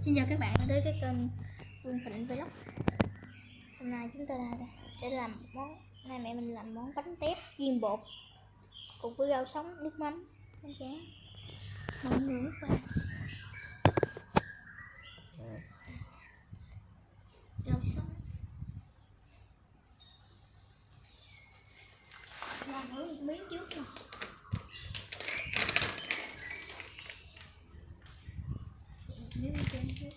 Xin chào các bạn đã tới cái kênh Vương Thịnh Vlog. Hôm nay chúng ta sẽ làm món, nay mẹ mình làm món bánh tét chiên bột cùng với rau sống, nước mắm, bánh tráng. Mọi người nước qua rau sống. Làm thử một miếng trước nè. Miếng bánh tráng trước.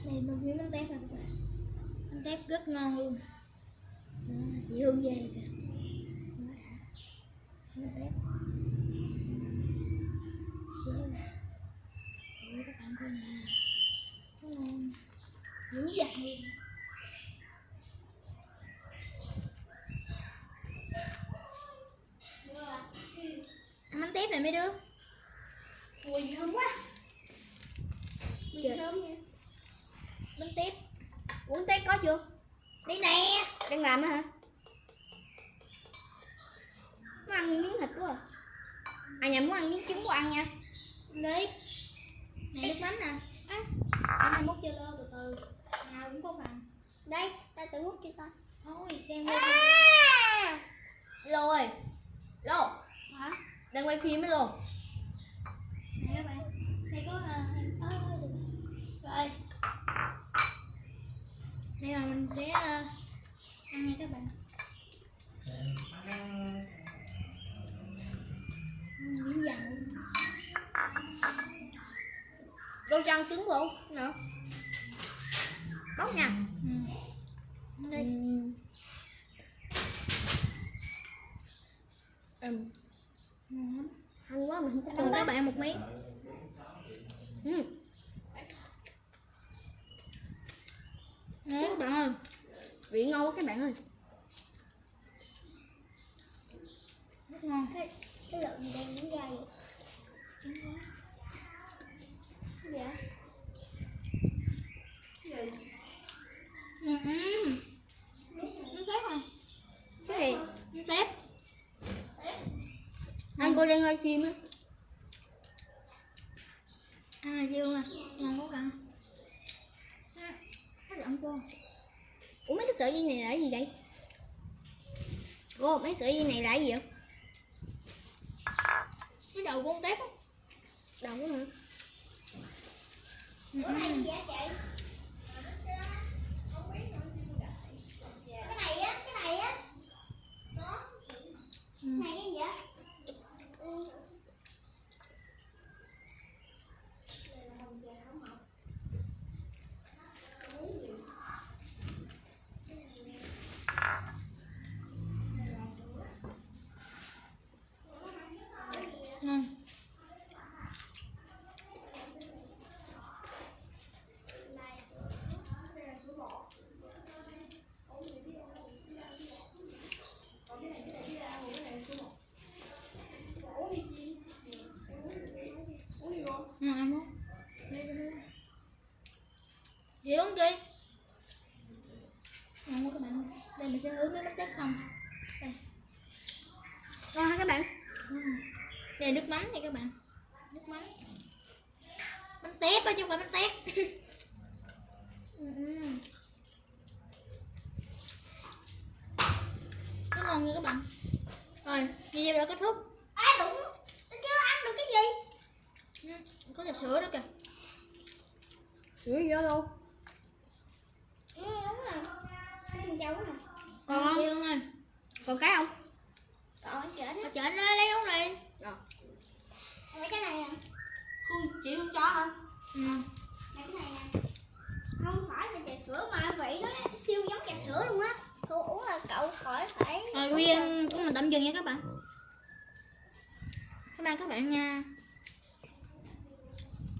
Đây một miếng bánh tét rồi các bạn. Bánh tét rất ngon luôn. Đó, chị Hương về kìa. Bánh tét. Xéo nè. Ủa các bạn coi nè. Nó ngon. Dữ dằn luôn. Ăn bánh tét này mấy đứa. Ui thơm quá. Thơm nha. Bánh tét. Bánh tét có chưa? Đây nè. Đang làm hả? Muốn ăn miếng thịt quá à. À nhà muốn ăn miếng trứng của ăn nha. Đi. Này nước mắm nè. Bánh này múc cho lo từ từ. Nào cũng có phần. Đây, ta tự múc cho ta. Thôi, đem vô. Lô ơi. Lô. Hả? Đang quay phim ấy Lô. Này các bạn. Đây có được. Rồi. Đây là mình sẽ ăn nha các bạn. Miếng dặn luôn. Đôi cho ăn trứng không? Nữa. Bóc nha. Đây. Ăn quá mình không Cho có các bạn một miếng. Các bạn ơi. Vị ngon quá các bạn ơi. Rất ngon. Cái lượng gì đang đứng ra vậy? Dạ. Bánh tét này. Cái gì? Bánh tét. Anh cô đang quay phim á. Ăn là dương nè. Ngon quá bạn. Hấp dẫn cô. Ủa mấy cái sợi dây này là cái gì vậy? Cô mấy sợi dây này là cái gì vậy? Cái đầu con tép á. Đầu của hả? Cái này á, cái này á. Này cái gì á? ngon. Ăn không? Chị uống đi. Ngon quá các bạn. Đây mình sẽ ướp với bánh tét không. Đây. Ngon hả các bạn? Đây nước mắm này các bạn. Nước mắm. Bánh tét đó chứ không phải bánh tét. Rất ngon nha các bạn. Rồi, video đã kết thúc. Ai đụng? Tôi chưa ăn được cái gì? Có trà sữa đó kìa. Sữa vô luôn. Đúng rồi. Cái chân trâu nè. Còn không? Luôn ơi. Còn cái không? Còn ở trển. Ở trển đây, lấy uống đi. Rồi. Mấy cái này nè. Chị Hương cho hả? Mấy cái này nè. Không phải là trà sữa mà vị nó siêu giống trà sữa luôn á. Cô uống là cậu khỏi phải. Rồi, video của mình tạm dừng nha các bạn. Cảm ơn các bạn nha.